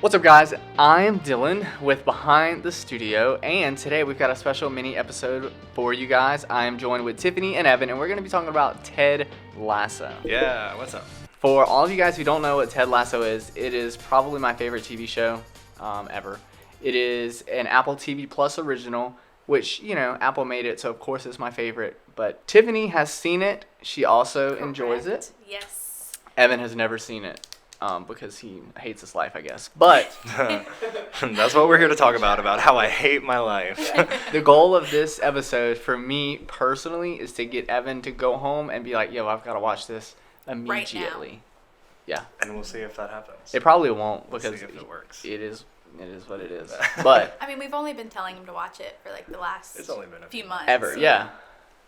What's up, guys? I'm Dylan with Behind the Studio, and today we've got a special mini episode for you guys. I am joined with Tiffany and Evan, and we're going to be talking about Ted Lasso. Yeah, what's up? For all of you guys who don't know what Ted Lasso is, it is probably my favorite TV show ever. It is an Apple TV Plus original, which, you know, Apple made it, so of course it's my favorite. But Tiffany has seen it. She also enjoys it. Yes. Evan has never seen it. Because he hates his life, I guess. But That's what we're here to talk about how I hate my life. the goal of this episode, for me personally, is to get Evan to go home and be like, yo, I've got to watch this immediately. Right Yeah. And we'll see if that happens. It probably won't, because see if it works. It is what it is. But I mean, we've only been telling him to watch it for like the last It's only been a few few months. ever, yeah.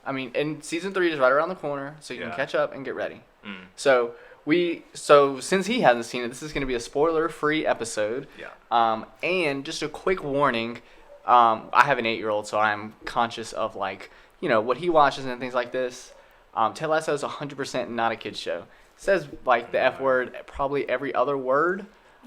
I mean, and season 3 is right around the corner, so you can Yeah. catch up and get ready. Mm. So since he hasn't seen it, this is going to be a spoiler-free episode. Yeah. And just a quick warning, I have an 8-year-old, so I'm conscious of, like, you know, what he watches and things like this. Ted Lasso is 100% not a kid's show. It says, like, the F word probably every other word,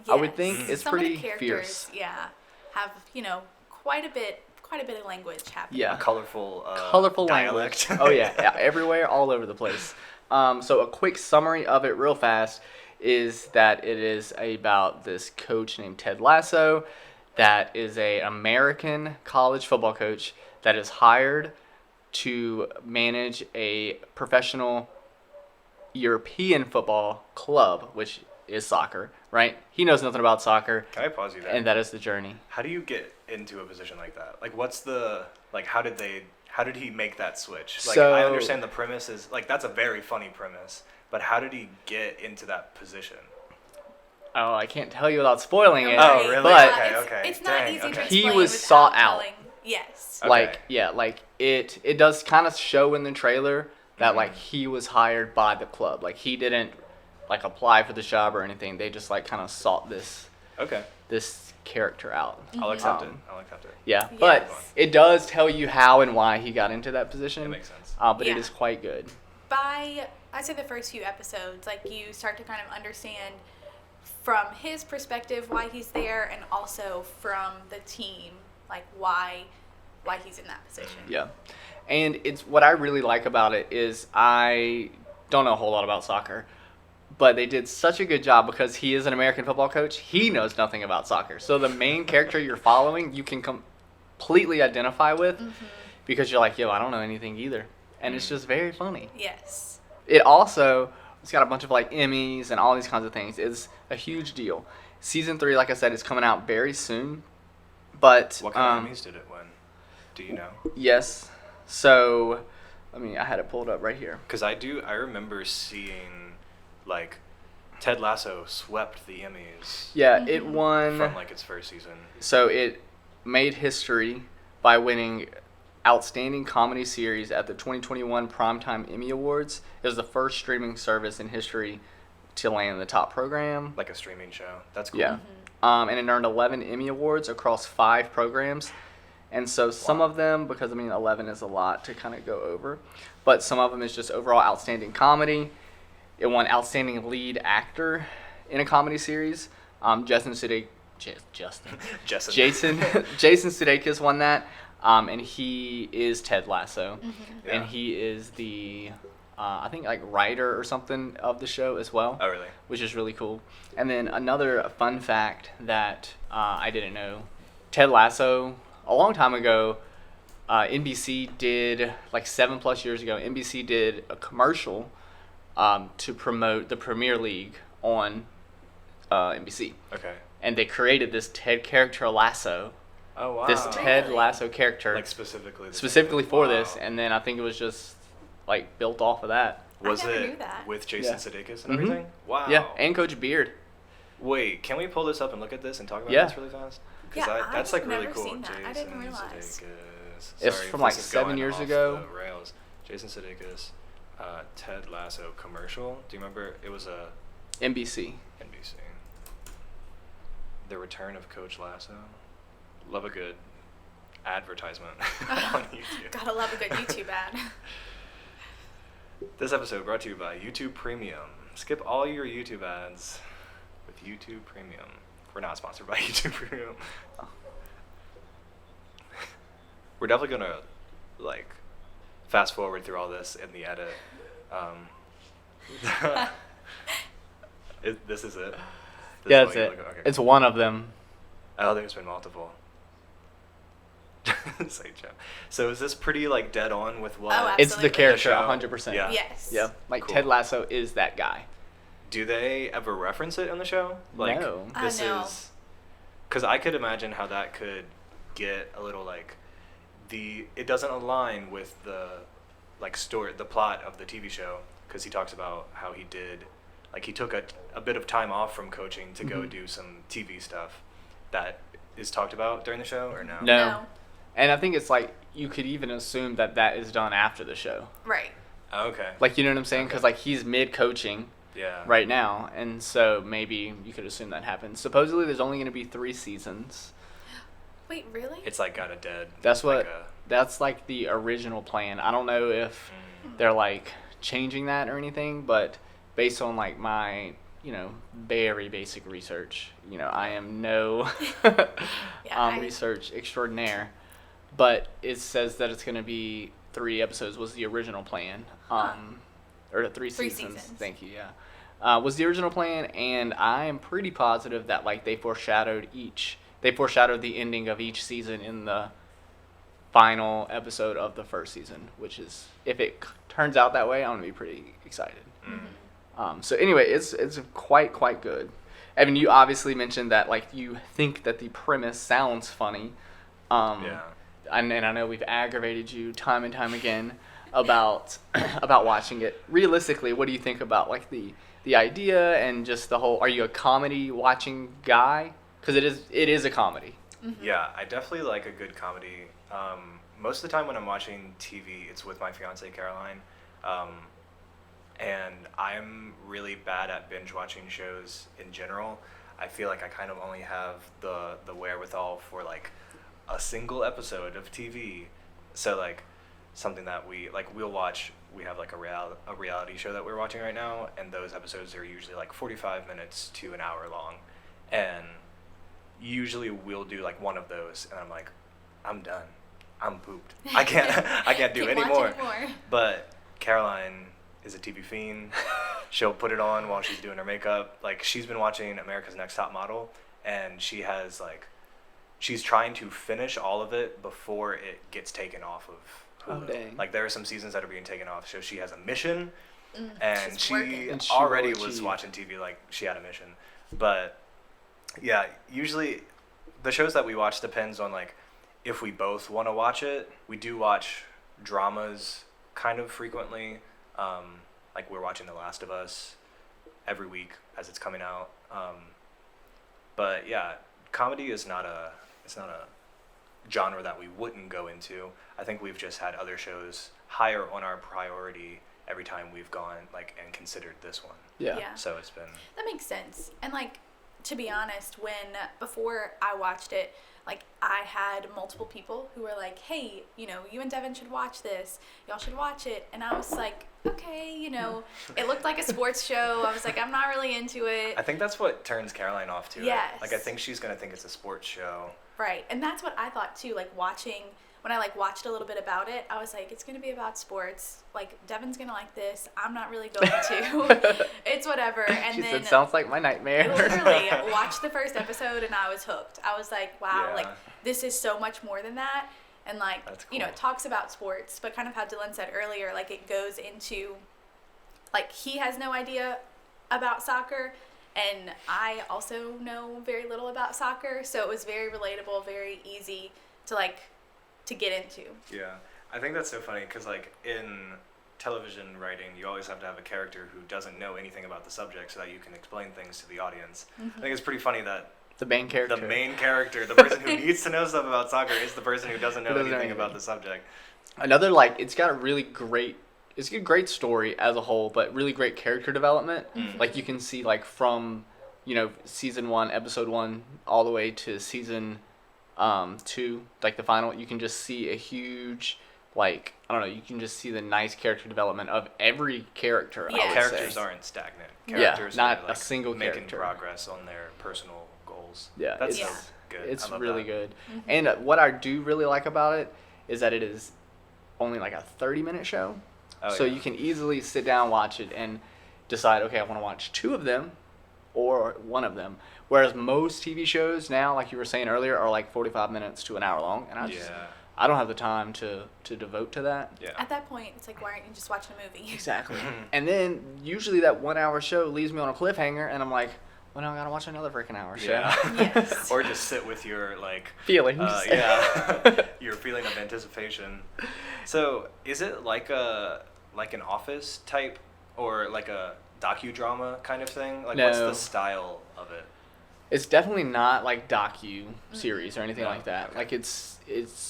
I would think. Yes. It's Some pretty of the characters, fierce. yeah, have, you know, quite a bit of language happening. Yeah. Colorful Language. dialect. Oh, yeah, everywhere, all over the place. So a quick summary of it real fast is that it is about this coach named Ted Lasso that is a American college football coach that is hired to manage a professional European football club, which is soccer, right? He knows nothing about soccer, Can I pause you there? and that is the journey. How do you get into a position like that? Like, how did he make that switch? Like, So- I understand the premise is, like, that's a very funny premise, but how did he get into that position? Oh, I can't tell you without spoiling it. Oh, really? But Okay, it's, okay. It's not Dang, easy to okay. explain He was without sought out. telling- Yes. Okay. Like, yeah, like it does kind of show in the trailer that like he was hired by the club. Like, he didn't like apply for the job or anything. They just like kind of sought this Okay. character out. I'll accept it. Um, I'll accept it. Yeah, but Yes. it does tell you how and why he got into that position. It makes sense. But it Yeah. is quite good. By, I'd say the first few episodes, like, you start to kind of understand from his perspective why he's there, and also from the team, like, why he's in that position. Yeah, and it's what I really like about it is I don't know a whole lot about soccer, but they did such a good job because he is an American football coach. He knows nothing about soccer, so the main character you're following, you can completely identify with because you're like, yo, I don't know anything either, and it's just very funny. Yes. It's got a bunch of like Emmys and all these kinds of things. It's a huge deal. Season 3, like I said, is coming out very soon. But What kind of Emmys did it win? Do you know? yes. So, I had it pulled up right here. Because I remember seeing, like, Ted Lasso swept the Emmys Yeah, it won. from, like, its first season. So it made history by winning Outstanding Comedy Series at the 2021 Primetime Emmy Awards. It was the first streaming service in history to land in the top program. Like a streaming show. That's cool. Yeah. And it earned 11 Emmy Awards across 5 programs. And so some of them, because 11 is a lot to kind of go over, but some of them is just overall outstanding comedy. It won Outstanding Lead Actor in a Comedy Series. Jason Sudeikis won that. And he is Ted Lasso. Yeah. And he is the, I think, like, writer or something of the show as well. Oh, really? Which is really cool. And then another fun fact that I didn't know, Ted Lasso, a long time ago, NBC did, like 7+ years ago, NBC did a commercial to promote the Premier League on NBC. Okay. And they created this Ted character Lasso. Oh, wow. This Ted Really? Lasso character. Like, specifically for Wow. this. And then I think it was just, like, built off of that. Was I never it knew that. with Jason Yeah. Sudeikis and Mhm. everything? Wow. Yeah, and Coach Beard. Wait, can we pull this up and look at this and talk about Yeah. this really fast? Because Yeah, that's I've like really never cool. seen that. I Jason didn't realize. Sudeikis. It's Sorry from, if like, this is 7 going years off ago. the rails. Jason Sudeikis, Ted Lasso commercial. Do you remember? It was a NBC. NBC. The Return of Coach Lasso. Love a good advertisement on YouTube. Gotta love a good YouTube ad. This episode brought to you by YouTube Premium. Skip all your YouTube ads with YouTube Premium. We're not sponsored by YouTube Premium. We're definitely gonna like fast forward through all this in the edit. This is it. Yeah, that's it. Okay. It's one of them. I don't think it's been multiple. Say Joe. So is this pretty like dead on with what? Oh, It's the Absolutely. character, The show? 100%. Yeah. Yes. Yeah, like Cool. Ted Lasso is that guy. Do they ever reference it in the show? Like No. this No. is because I could imagine how that could get a little like it doesn't align with the like story, the plot of the TV show, because he talks about how he did like he took a bit of time off from coaching to go do some TV stuff. That is talked about during the show or no? No. And I think it's like you could even assume that that is done after the show. Right. Oh, okay. Like, you know what I'm saying? Because Okay. like he's mid coaching Yeah. right now, and so maybe you could assume that happens. Supposedly, there's only going to be 3 seasons. Wait, really? It's like got a dead. That's what. Like That's like the original plan. I don't know if they're like changing that or anything, but based on like my very basic research, I am no research extraordinaire, but it says that it's going to be 3 episodes was the original plan, or 3 seasons. Thank you. Yeah, was the original plan, and I am pretty positive that like they foreshadowed the ending of each season in the final episode of the first season, which is, if it turns out that way, I'm gonna be pretty excited. So anyway, it's quite good. Evan, you obviously mentioned that like you think that the premise sounds funny. Yeah. And I know we've aggravated you time and time again about watching it. Realistically, what do you think about like the idea and just the whole? Are you a comedy watching guy? Because it is a comedy. Yeah, I definitely like a good comedy. Most of the time when I'm watching TV, it's with my fiance Caroline, and I'm really bad at binge watching shows in general. I feel like I kind of only have the wherewithal for like a single episode of TV. So like something that we'll watch. We have like a reality show that we're watching right now, and those episodes are usually like 45 minutes to an hour long, and usually we'll do like one of those, and I'm like, I'm done. I'm pooped. I can't do Can't any watch more. anymore. But Caroline is a TV fiend. She'll put it on while she's doing her makeup. Like, she's been watching America's Next Top Model, and she's trying to finish all of it before it gets taken off of Hulu. Oh, dang. Like, there are some seasons that are being taken off, so she has a mission, and she's she working. And she already will was achieve. watching TV like she had a mission. But yeah, usually the shows that we watch depends on like if we both want to watch it. We do watch dramas kind of frequently. Like we're watching The Last of Us every week as it's coming out. But yeah, comedy is not a genre that we wouldn't go into. I think we've just had other shows higher on our priority every time we've gone like and considered this one. Yeah. So it's been That makes sense. And like, to be honest, before I watched it, like I had multiple people who were like, hey, you and Devin should watch this. Y'all should watch it. And I was like, okay, it looked like a sports show. I was like, I'm not really into it. I think that's what turns Caroline off too. Yes. Like I think she's gonna think it's a sports show. Right. And that's what I thought too, like when I like watched a little bit about it, I was like, it's going to be about sports. Like Devin's going to like this. I'm not really going to. It's whatever. And She then said, sounds like my nightmare. literally watched the first episode and I was hooked. I was like, wow, Yeah. like this is so much more than that. And like, That's it cool. talks about sports, but kind of how Dylan said earlier, like it goes into, like he has no idea about soccer. And I also know very little about soccer. So it was very relatable, very easy to get into. Yeah, I think that's so funny because like in television writing, you always have to have a character who doesn't know anything about the subject so that you can explain things to the audience. I think it's pretty funny that The main character. the main character, the person who needs to know stuff about soccer, is the person who doesn't know Who doesn't know anything about anything. the subject. Another it's got a really great. It's a great story as a whole, but really great character development. Like you can see from, season 1, episode 1, all the way to season 2, like the final. You can just see a huge, I don't know. You can just see the nice character development of every character. Yeah. I would Characters say. aren't stagnant. Yeah, Characters not are, a like, single making character. progress on their personal goals. rules. Yeah, That's Yeah. so good. It's I love really that. good. Mhm. And what I do really like about it is that it is only like a 30-minute show. Oh, So yeah. you can easily sit down, watch it, and decide, okay, I want to watch 2 of them or 1 of them. Whereas most TV shows now, like you were saying earlier, are like 45 minutes to an hour long. And I don't have the time to devote to that. Yeah. At that point, it's like, why aren't you just watching a movie? Exactly. And then usually that 1-hour show leaves me on a cliffhanger, and I'm like, well, now I gotta watch another freaking hour show. Yeah. Yes. Or just sit with your like Feelings. your feeling of anticipation. So is it like an Office type or like a docudrama kind of thing? Like what's No. the style of it? It's definitely not like docu-series or anything No, like that. okay. Like it's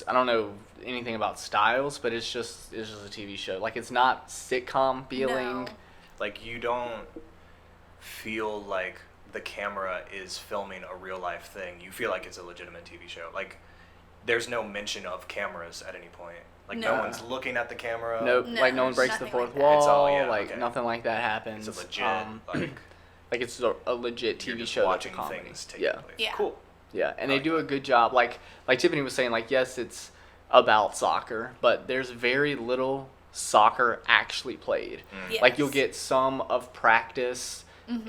I don't know anything about styles, but it's just a TV show. Like it's not sitcom feeling. No. Like you don't feel like the camera is filming a real life thing. You feel like it's a legitimate TV show. Like there's no mention of cameras at any point. Like no No. one's looking at the camera. Nope. No, like no one breaks the nothing like fourth that. wall. It's all- yeah, like okay. nothing like that happens. It's a legit like it's a legit you're TV just show that's a watching comedy. things take Yeah. place. Yeah. Cool. Yeah, and I they like do a that. good job. Like Tiffany was saying, like yes, it's about soccer, but there's very little soccer actually played. Mm. Like you'll Yes. get some of practice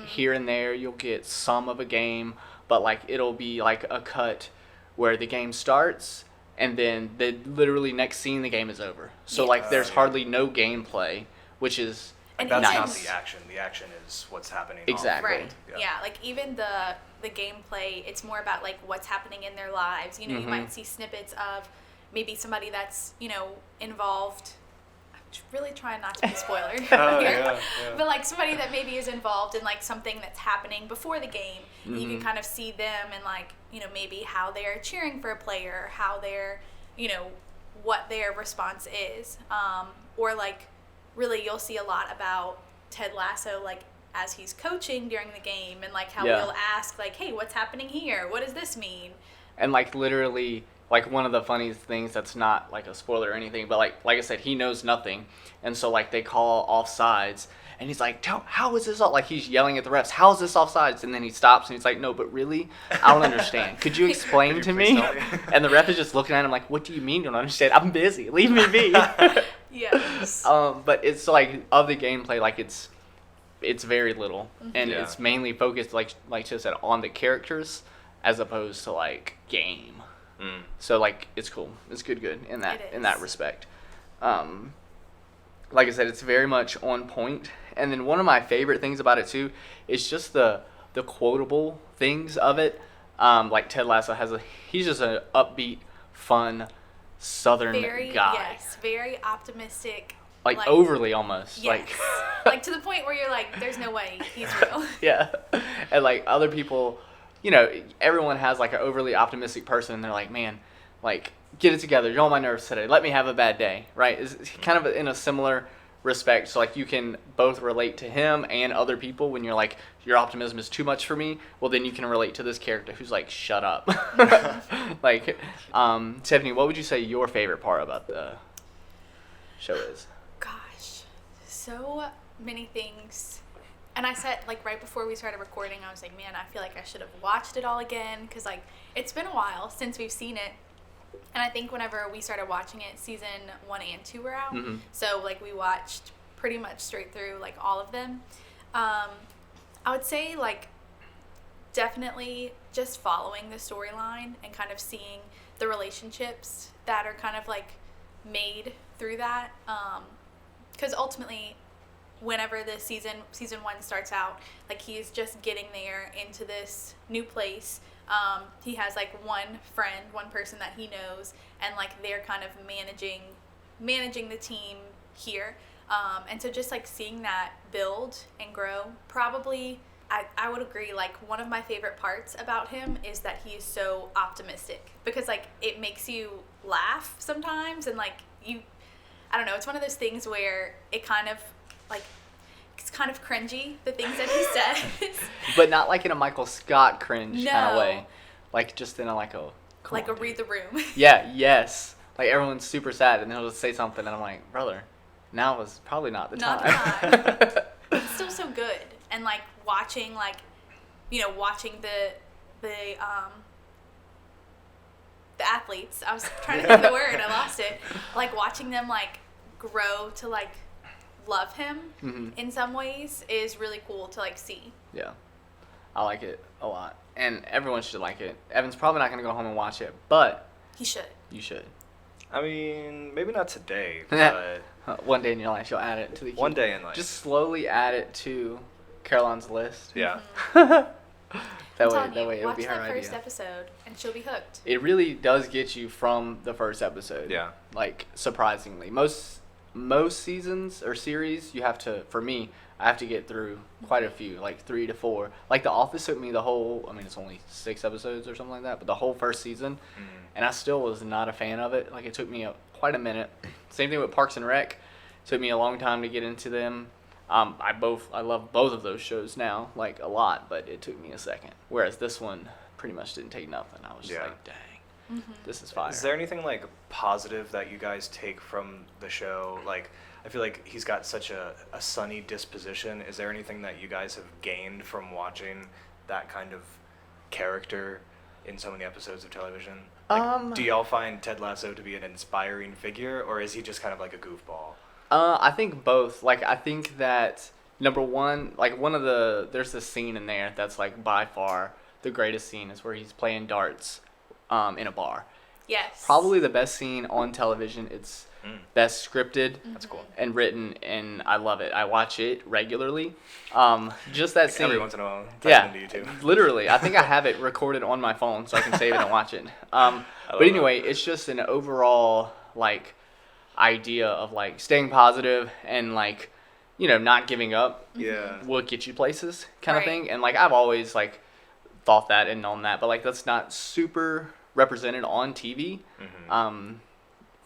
here and there. You'll get some of a game, but like it'll be like a cut where the game starts and then the literally next scene the game is over. So Yeah. like there's Yeah. hardly no gameplay, which is And That's even- not the action. The action is what's happening. off. Exactly. Right. Yeah. Yeah. Like even the gameplay, it's more about like what's happening in their lives. You know, you Mhm. might see snippets of maybe somebody that's, involved. I'm really trying not to be a spoiler Oh, here. yeah, yeah. But like somebody that maybe is involved in like something that's happening before the game. And you can Mhm. kind of see them and like, maybe how they're cheering for a player, how they're, what their response is. Or like really you'll see a lot about Ted Lasso, like as he's coaching during the game, and like how Yeah. he'll ask like, hey, what's happening here? What does this mean? And like literally, like one of the funniest things that's not like a spoiler or anything, but like I said, he knows nothing, and so like they call offsides, and he's like, how is this all? Like he's yelling at the refs, how is this offsides? And then he stops and he's like, no, but really, I don't understand. Could you explain Could to you me? please tell me? And the ref is just looking at him like, what do you mean you don't understand? I'm busy. Leave me be. Yes. But it's like of the gameplay, like it's very little, and Yeah. it's mainly focused like Tiff said on the characters as opposed to like game. Mm. So like it's cool. It's good in that It in that is. respect. Like I said, it's very much on point. And then one of my favorite things about it too is just the quotable things of it. Like Ted Lasso he's just an upbeat, fun Southern Very guy. yes, very optimistic. Like overly almost. Yes. Like Like to the point where you're like, there's no way he's real. yeah. And like other people, everyone has like an overly optimistic person and they're like, man, like get it together. You're on my nerves today. Let me have a bad day. Right? It's kind of in a similar respect. So like you can both relate to him and other people when you're like, your optimism is too much for me. Well, then you can relate to this character who's like, shut up. Like, Tiffany, what would you say your favorite part about the show is? Gosh, so many things. And I said, like, right before we started recording, I was like, man, I feel like I should have watched it all again. Because, like, it's been a while since we've seen it. And I think whenever we started watching it, season 1 and 2 were out. Mhm. So, like, we watched pretty much straight through, like, all of them. I would say, like, definitely just following the storyline and kind of seeing the relationships that are kind of, like, made through that. Because ultimately, whenever the season 1 starts out, like he's just getting there into this new place. He has like one friend, one person that he knows, and like they're kind of managing the team here. And so just like seeing that build and grow, probably I would agree, like one of my favorite parts about him is that he is so optimistic, because like it makes you laugh sometimes, and like I don't know, it's one of those things where it kind of like, it's kind of cringy, the things that he says. But not like in a Michael Scott cringe kind of No. way. Like just in a like a come Like on, a read dude. the room. Yeah, yes. Like everyone's super sad and he'll just say something and I'm like, brother, now is probably not the Not the time. It's still so good. And like watching the the athletes. I was trying to think of the word. I lost it. Like watching them like grow to like love him in some ways is really cool to like see. Yeah, I like it a lot, and everyone should like it. Evan's probably not gonna go home and watch it, but He should. you should. I mean, maybe not today, but One day in your life, you'll add it to the one queue. day in life. Just slowly add it to Caroline's list. Yeah. that I'm way, telling that you, way it'll watch be her that first idea. episode and she'll be hooked. It really does get you from the first episode. Yeah. Like, surprisingly. Most seasons or series, you have to, for me, I have to get through quite a few, like 3 to 4. Like, The Office took me the whole, I mean, it's only 6 episodes or something like that, but the whole first season, and I still was not a fan of it. Like, it took me quite a minute. Same thing with Parks and Rec. It took me a long time to get into them. I love both of those shows now, like, a lot, but it took me a second. Whereas this one pretty much didn't take nothing. I was just Yeah. like, dang, this is fire. Is there anything like positive that you guys take from the show? Like, I feel like he's got such a sunny disposition. Is there anything that you guys have gained from watching that kind of character in so many episodes of television? Like, do y'all find Ted Lasso to be an inspiring figure, or is he just kind of like a goofball? I think both. Like, I think that, number one, like, there's this scene in there that's, like, by far the greatest scene is where he's playing darts in a bar. Yes. Probably the best scene on television. It's best scripted. That's cool. And written, and I love it. I watch it regularly. Just that scene. Every once in a while, type Yeah, it into YouTube. literally. I think I have it recorded on my phone so I can save it and watch it. But anyway, it's just an overall, like, idea of, like, staying positive and, like, you know, not giving up Yeah. will get you places kind of Right. thing. And, like, I've always, like, thought that and known that, but, like, that's not super represented on TV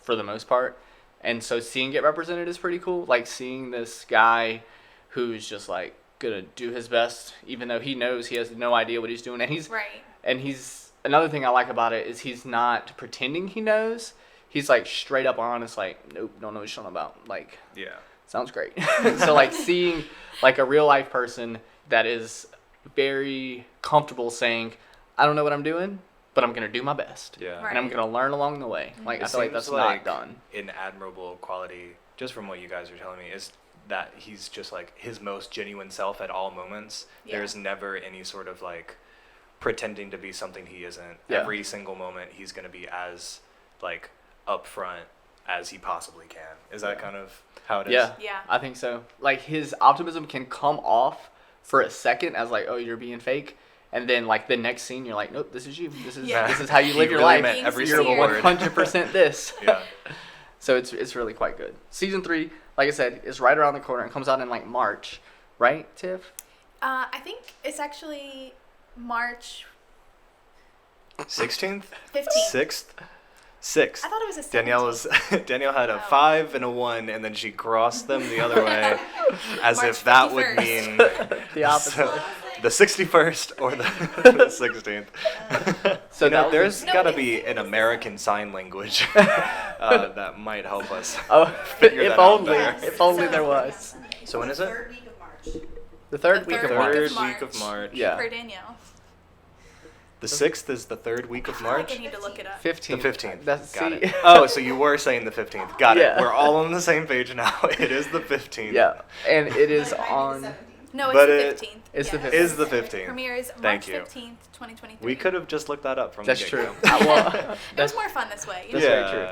for the most part. And so seeing it represented is pretty cool. Like, seeing this guy who's just, like, gonna do his best, even though he knows he has no idea what he's doing. And he's another thing I like about it is he's not pretending he knows. He's, like, straight up honest, like, nope, don't know what you're talking about. Like, Yeah. sounds great. So, like, seeing, like, a real life person that is very comfortable saying, I don't know what I'm doing, but I'm gonna do my best. Yeah. Right. And I'm gonna learn along the way. Like, I It feel like seems that's like not done. An admirable quality, just from what you guys are telling me, is that he's just like his most genuine self at all moments. Yeah. There's never any sort of like pretending to be something he isn't. Yeah. Every single moment he's going to be as like upfront as he possibly can. Is that kind of how it is? Yeah. Yeah. I think so. Like, his optimism can come off for a second as, like, oh, you're being fake. And then, like, the next scene, you're like, nope, this is you. This is Yeah. this is how you He live your really life. meant every You're single word. 100% this. Yeah. So it's really quite good. Season 3, like I said, is right around the corner. It comes out in, like, March. Right, Tiff? I think it's actually March 16th? 15th. 6th? 6th. I thought it was a 17th. Danielle had a Oh. 5 and a 1, and then she crossed them the other way, as March if that would 51st. mean The opposite. so, the 61st or the 16th. So You know, that was there's No, got to it's- be an American sign language that might help us. Oh, figure if that out only, better. if only there was. So when is it? Third week of March. The third The week of third March. week Third of week of March. March. Yeah. For Danielle. The 6th is the third week of I feel like March? I need to look it up. 15th. The 15th. That's, Got see? it. Oh, so you were saying the 15th. Got Yeah. it. We're all on the same page now. It is the 15th. Yeah, and it is Like, might be the on. 17th. No, it's But the it 15th. It's the Yes. 15th. Is the 15th. Premieres Thank March you. 15th, 2023. We could have just looked that up from That's the true. get-go. Well, It was that's, more fun this way. That's very true.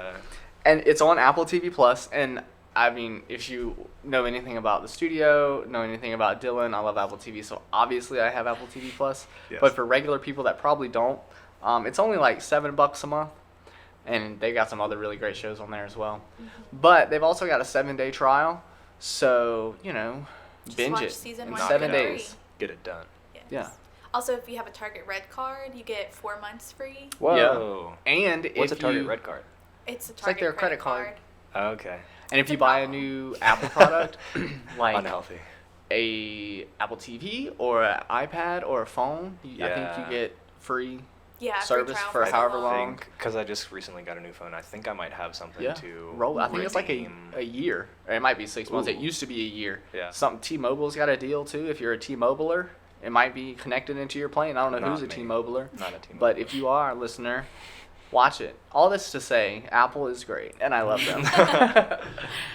and it's on Apple TV Plus. And I mean, if you know anything about the studio, know anything about Dylan, I love Apple TV, so obviously I have Apple TV Plus. Yes. But for regular people that probably don't, it's only like $7 a month, and they got some other really great shows on there as well. But they've also got a 7-day trial, so you know, Just binge watch it season in one 7 through days. Get it done. Yes. Yeah. Also, if you have a Target Red card, you get 4 months free. Whoa. And What's a if Target you, Red Card? It's a like Target their credit card. Okay. And if It's you a buy a problem. new Apple product, like Unhealthy. a Apple TV or an iPad or a phone, I think Yeah. you get free. Yeah, free Service trial for so however I long. think, because I just recently got a new phone, I think I might have something Yeah, to roll. I think it's like redeem. a year, or it might be 6 months. It Ooh. used to be a year. Yeah. Something T-Mobile's got a deal too. If you're a T-Mobiler It might be connected into your plane. I don't know Not who's a me. T-Mobiler. Not a T-Mobiler. But if you are, listener, watch it. All this to say, Apple is great, and I love them.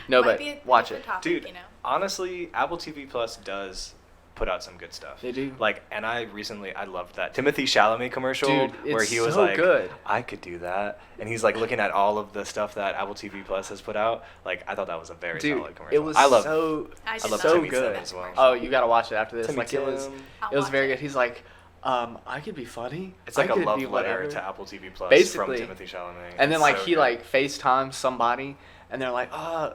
No, Might but be a watch different it. topic, Dude, you know. honestly, Apple TV Plus does put out some good stuff. They do. Like, and I loved that Timothy Chalamet commercial Dude, where it's he was so like, good. I could do that. And he's like looking at all of the stuff that Apple TV Plus has put out. Like, I thought that was a very Dude, solid commercial. it was I love I did love not so Timmy good. Tim as well. Oh, you gotta watch it after this. Timmy Like it was Tim. I'll very watch good. it. He's like, I could be funny. It's like I a could love be letter whatever." to Apple TV Plus Basically. from Timothy Chalamet. And then It's like so he good. like FaceTimes somebody, and they're like,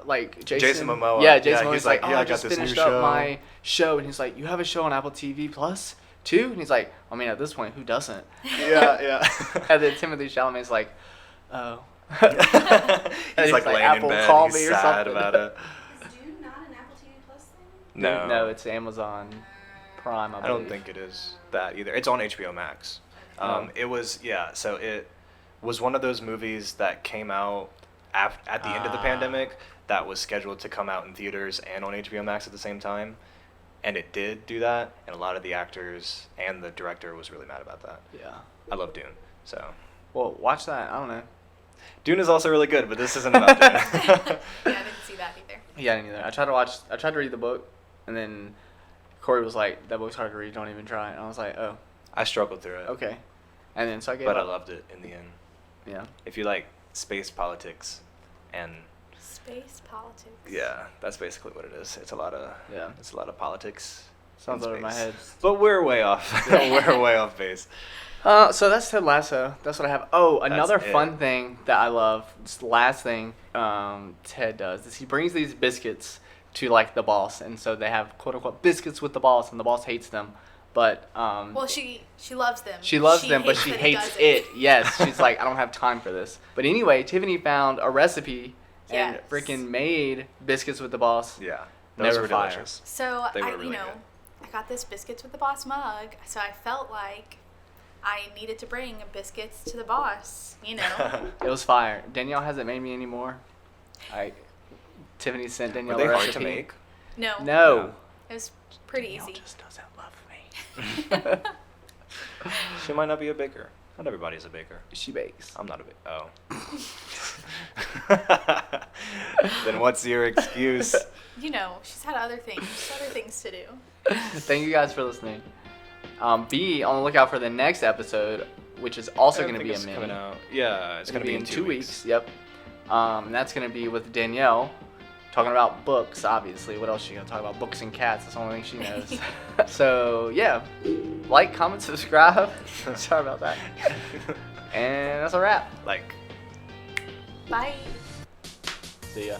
like Jason Momoa. Yeah, Yeah, Jason Momoa's he's like, like, yeah, I I got just this new finished up show." my show, and he's like, you have a show on Apple TV Plus too? And he's like, I mean, at this point, who doesn't? yeah. And then Timothy Chalamet's like, oh. he's And like laying Apple, in bed. call He's me or sad something. about it. Is Dune not an Apple TV Plus thing? No. No, it's Amazon Prime. I I don't believe. think it is that either. It's on HBO Max. Oh. It was so it was one of those movies that came out at the end of the Ah. pandemic that was scheduled to come out in theaters and on HBO Max at the same time, and it did do that. And a lot of the actors and the director was really mad about that. Yeah. I love Dune, so Well, watch that. I don't know. Dune is also really good, but this isn't about Dune. Yeah, I didn't see that either. Yeah, neither. I tried to read the book, and then Corey was like, that book's hard to read. Don't even try it. And I was like, oh, I struggled through it, okay. And then so I gave but I up. loved it in the end. Yeah. If you like space politics and Space politics. yeah, that's basically what it is. It's a lot of Yeah. It's a lot of politics. Sounds in over my space. head. But we're way off. We're way off base. So that's Ted Lasso. That's what I have. Oh, another That's it. fun thing that I love. Just the last thing Ted does is he brings these biscuits to like the boss, and so they have quote unquote biscuits with the boss, and the boss hates them. But Well, she loves them. she loves them, but she that he hates does it. Yes, she's like, I don't have time for this. But anyway, Tiffany found a recipe and Yes. freaking made biscuits with the boss. Yeah, those Never were fire. delicious. So They were I, really good. I got this biscuits with the boss mug. So I felt like I needed to bring biscuits to the boss. You know. It was fire. Danielle hasn't made me anymore. Tiffany sent Were Danielle they the hard recipe. to make? No. No. It was pretty Danielle easy. just doesn't love me. She might not be a baker. Not everybody's a baker. She bakes. I'm not a baker. Oh. Then what's your excuse? You know, she's had other things to do. Thank you guys for listening. Be on the lookout for the next episode, which is also going to be a mini. coming out. Yeah, it's It's going to be in 2 weeks. Yep. And that's going to be with Danielle, talking about books, obviously. What else is she going to talk about? Books and cats. That's the only thing she knows. So, yeah. Like, comment, subscribe. Sorry about that. And that's a wrap. Like. Bye. See ya.